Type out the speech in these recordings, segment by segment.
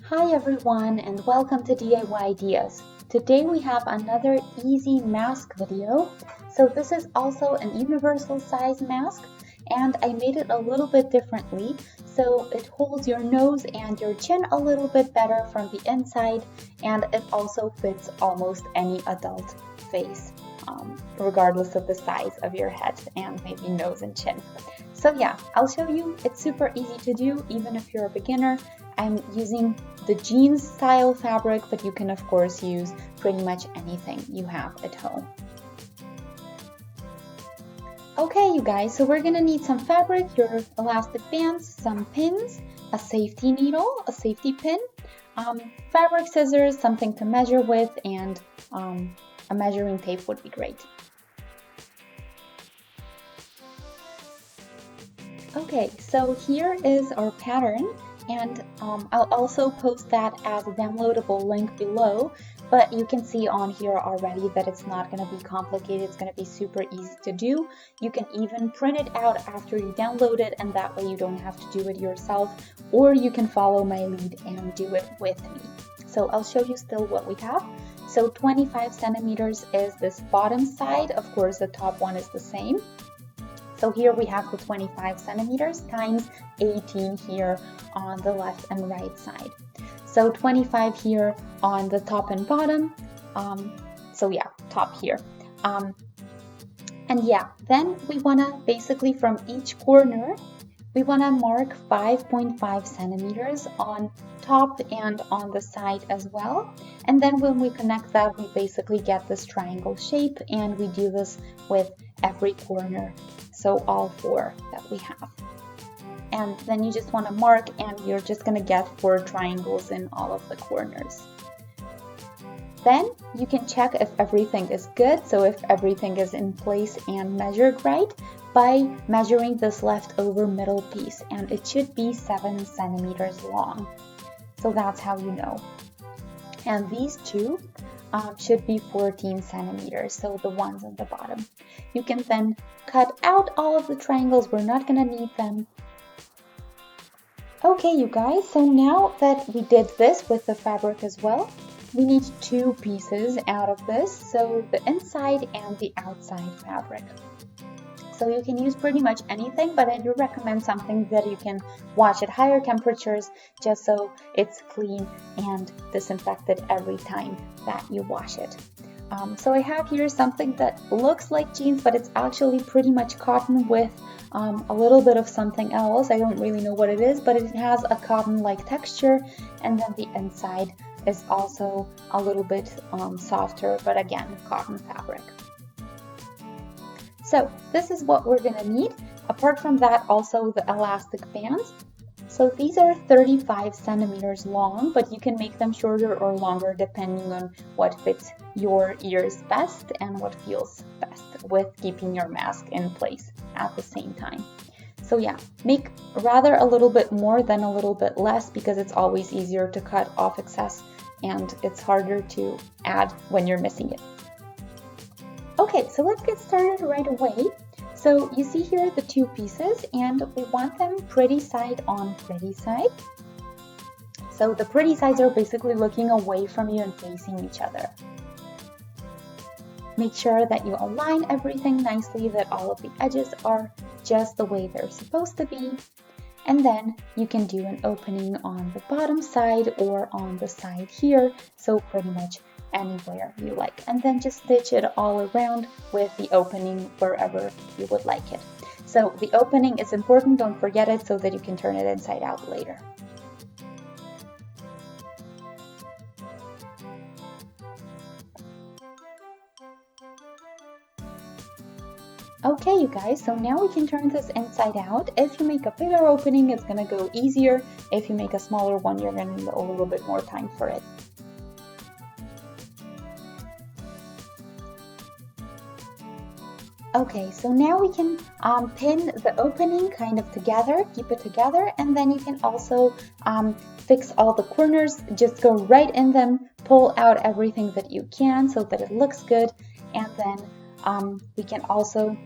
Hi everyone and welcome to DIY Ideas. Today we have another easy mask video. So this is also an universal size mask and I made it a little bit differently so it holds your nose and your chin a little bit better from the inside, and it also fits almost any adult face, regardless of the size of your head and maybe nose and chin. So yeah, I'll show you. It's super easy to do even if you're a beginner. I'm using the jeans style fabric, but you can of course use pretty much anything you have at home. Okay, you guys, so we're gonna need some fabric, your elastic bands, some pins, a safety needle, a safety pin, fabric scissors, something to measure with, and a measuring tape would be great. Okay, so here is our pattern, and I'll also post that as a downloadable link below, but you can see on here already that it's not going to be complicated. It's going to be super easy to do. You can even print it out after you download it, and that way you don't have to do it yourself, or you can follow my lead and do it with me. So I'll show you still what we have. So 25 centimeters is this bottom side. Of course, the top one is the same. So here we have the 25 centimeters times 18 here on the left and right side. So 25 here on the top and bottom. So yeah, top here. And yeah, then we want to basically from each corner, we want to mark 5.5 centimeters on top and on the side as well. And then when we connect that, we basically get this triangle shape, and we do this with every corner. So all four that we have. And then you just want to mark, and you're just going to get 4 triangles in all of the corners. Then you can check if everything is good, so if everything is in place and measured right, by measuring this leftover middle piece, and it should be 7 centimeters long. So that's how you know. And these two should be 14 centimeters, so the ones on the bottom. You can then cut out all of the triangles. We're not going to need them. Okay, you guys, so now that we did this with the fabric as well, we need 2 pieces out of this, so the inside and the outside fabric. So you can use pretty much anything, but I do recommend something that you can wash at higher temperatures just so it's clean and disinfected every time that you wash it. So I have here something that looks like jeans, but it's actually pretty much cotton with a little bit of something else. I don't really know what it is, but it has a cotton-like texture, and then the inside is also a little bit softer, but again, cotton fabric. So this is what we're gonna need. Apart from that, also the elastic bands. So these are 35 centimeters long, but you can make them shorter or longer depending on what fits your ears best and what feels best with keeping your mask in place at the same time. So yeah, make rather a little bit more than a little bit less, because it's always easier to cut off excess and it's harder to add when you're missing it. Okay, so let's get started right away. So you see here the 2 pieces, and we want them pretty side on pretty side. So the pretty sides are basically looking away from you and facing each other. Make sure that you align everything nicely, that all of the edges are just the way they're supposed to be. And then you can do an opening on the bottom side or on the side here, so pretty much anywhere you like, and then just stitch it all around with the opening wherever you would like it. So the opening is important, don't forget it, so that you can turn it inside out later. Okay, you guys, so now we can turn this inside out. If you make a bigger opening, it's gonna go easier. If you make a smaller one, you're gonna need a little bit more time for it. Okay, so now we can pin the opening kind of together, keep it together, and then you can also fix all the corners. Just go right in them, pull out everything that you can so that it looks good, and then we can also,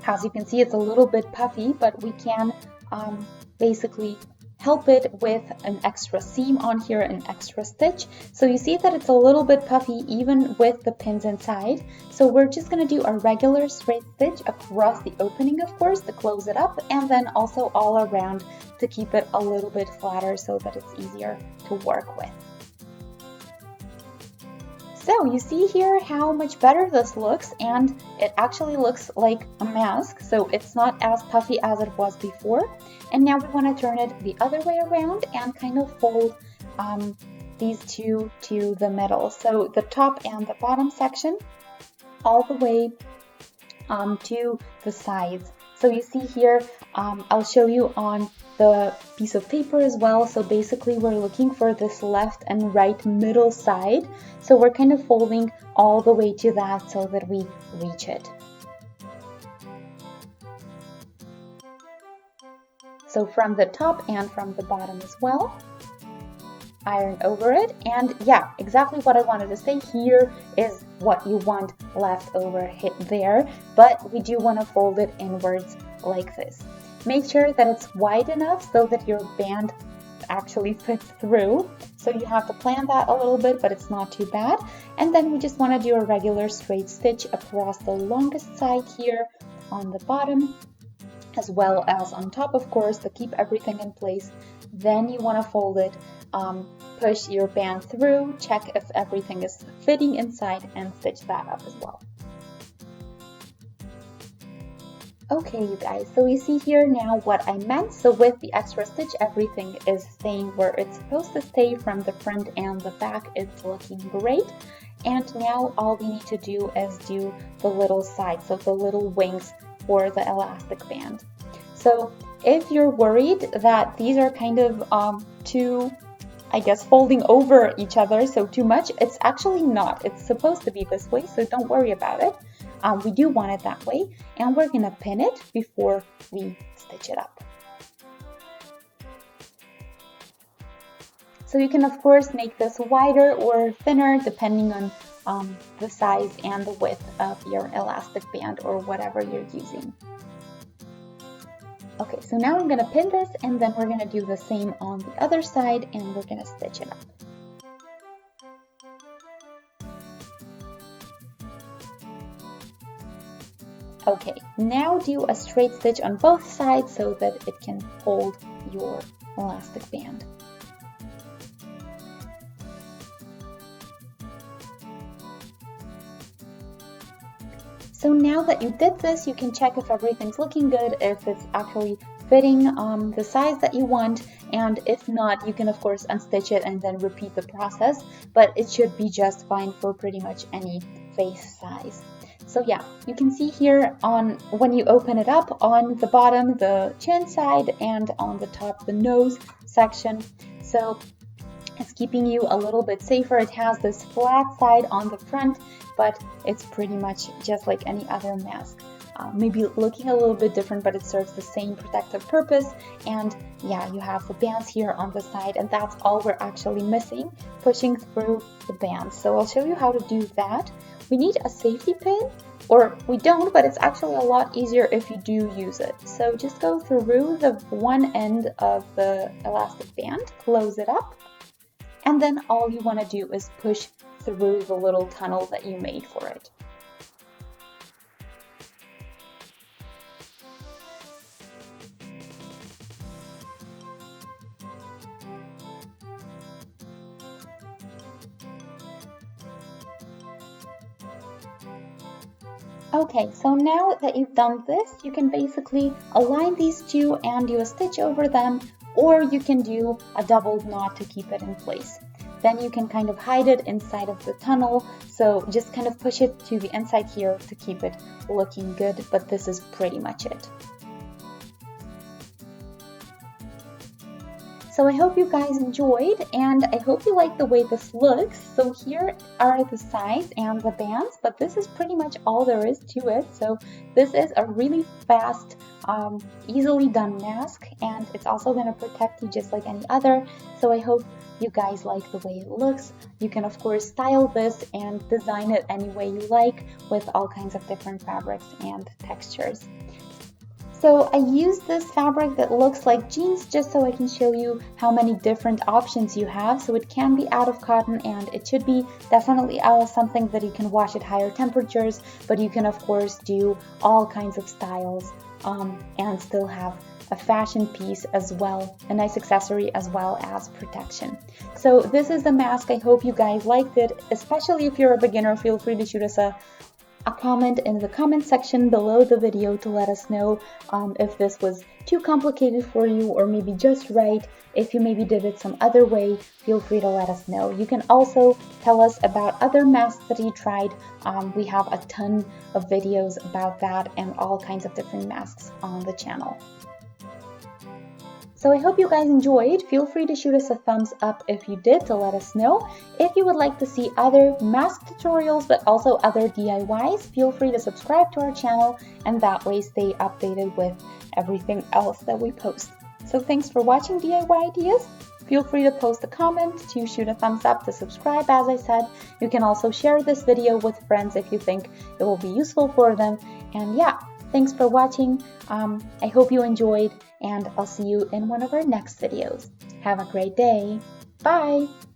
as you can see, it's a little bit puffy, but we can basically help it with an extra seam on here, an extra stitch. So you see that it's a little bit puffy even with the pins inside. So we're just going to do a regular straight stitch across the opening, of course, to close it up, and then also all around to keep it a little bit flatter so that it's easier to work with. So you see here how much better this looks, and it actually looks like a mask, so it's not as puffy as it was before. And now we want to turn it the other way around and kind of fold these two to the middle. So the top and the bottom section all the way to the sides. So you see here, I'll show you on the piece of paper as well. So basically we're looking for this left and right middle side. So we're kind of folding all the way to that so that we reach it. So from the top and from the bottom as well. Iron over it, and yeah, exactly what I wanted to say here is what you want left over hit there, but we do want to fold it inwards like this. Make sure that it's wide enough so that your band actually fits through. So you have to plan that a little bit, but it's not too bad. And then we just want to do a regular straight stitch across the longest side here on the bottom, as well as on top, of course, to keep everything in place. Then you want to fold it, push your band through, check if everything is fitting inside, and stitch that up as well. Okay, you guys, so you see here now what I meant. So with the extra stitch, everything is staying where it's supposed to stay from the front and the back. It's looking great. And now all we need to do is do the little sides, so the little wings for the elastic band. So if you're worried that these are kind of too, I guess, folding over each other, so too much, it's actually not. It's supposed to be this way, so don't worry about it. We do want it that way, and we're gonna pin it before we stitch it up. So you can of course make this wider or thinner depending on the size and the width of your elastic band or whatever you're using. Okay, so now I'm gonna pin this, and then we're gonna do the same on the other side, and we're gonna stitch it up. Okay, now do a straight stitch on both sides so that it can hold your elastic band. So now that you did this, you can check if everything's looking good, if it's actually fitting the size that you want, and if not, you can of course unstitch it and then repeat the process, but it should be just fine for pretty much any face size. So yeah, you can see here on when you open it up, on the bottom the chin side and on the top the nose section. So it's keeping you a little bit safer. It has this flat side on the front, but it's pretty much just like any other mask. Maybe looking a little bit different, but it serves the same protective purpose. And yeah, you have the bands here on the side, and that's all we're actually missing, pushing through the bands. So I'll show you how to do that. We need a safety pin, or we don't, but it's actually a lot easier if you do use it. So just go through the one end of the elastic band, close it up, and then all you want to do is push through the little tunnel that you made for it. Okay, so now that you've done this, you can basically align these two and do a stitch over them, or you can do a double knot to keep it in place. Then you can kind of hide it inside of the tunnel, so just kind of push it to the inside here to keep it looking good, but this is pretty much it. So I hope you guys enjoyed, and I hope you like the way this looks. So here are the sides and the bands, but this is pretty much all there is to it. So this is a really fast, easily done mask, and it's also going to protect you just like any other. So I hope you guys like the way it looks. You can of course style this and design it any way you like with all kinds of different fabrics and textures. So I used this fabric that looks like jeans just so I can show you how many different options you have. So it can be out of cotton, and it should be definitely out of something that you can wash at higher temperatures, but you can of course do all kinds of styles and still have a fashion piece as well, a nice accessory as well as protection. So this is the mask. I hope you guys liked it, especially if you're a beginner. Feel free to shoot us a comment in the comment section below the video to let us know if this was too complicated for you or maybe just right. If you maybe did it some other way, feel free to let us know. You can also tell us about other masks that you tried. We have a ton of videos about that and all kinds of different masks on the channel. So I hope you guys enjoyed. Feel free to shoot us a thumbs up if you did to let us know. If you would like to see other mask tutorials but also other DIYs, feel free to subscribe to our channel and that way stay updated with everything else that we post. So thanks for watching DIY Ideas. Feel free to post a comment, to shoot a thumbs up, to subscribe as I said. You can also share this video with friends if you think it will be useful for them. And yeah, thanks for watching. I hope you enjoyed, and I'll see you in one of our next videos. Have a great day. Bye!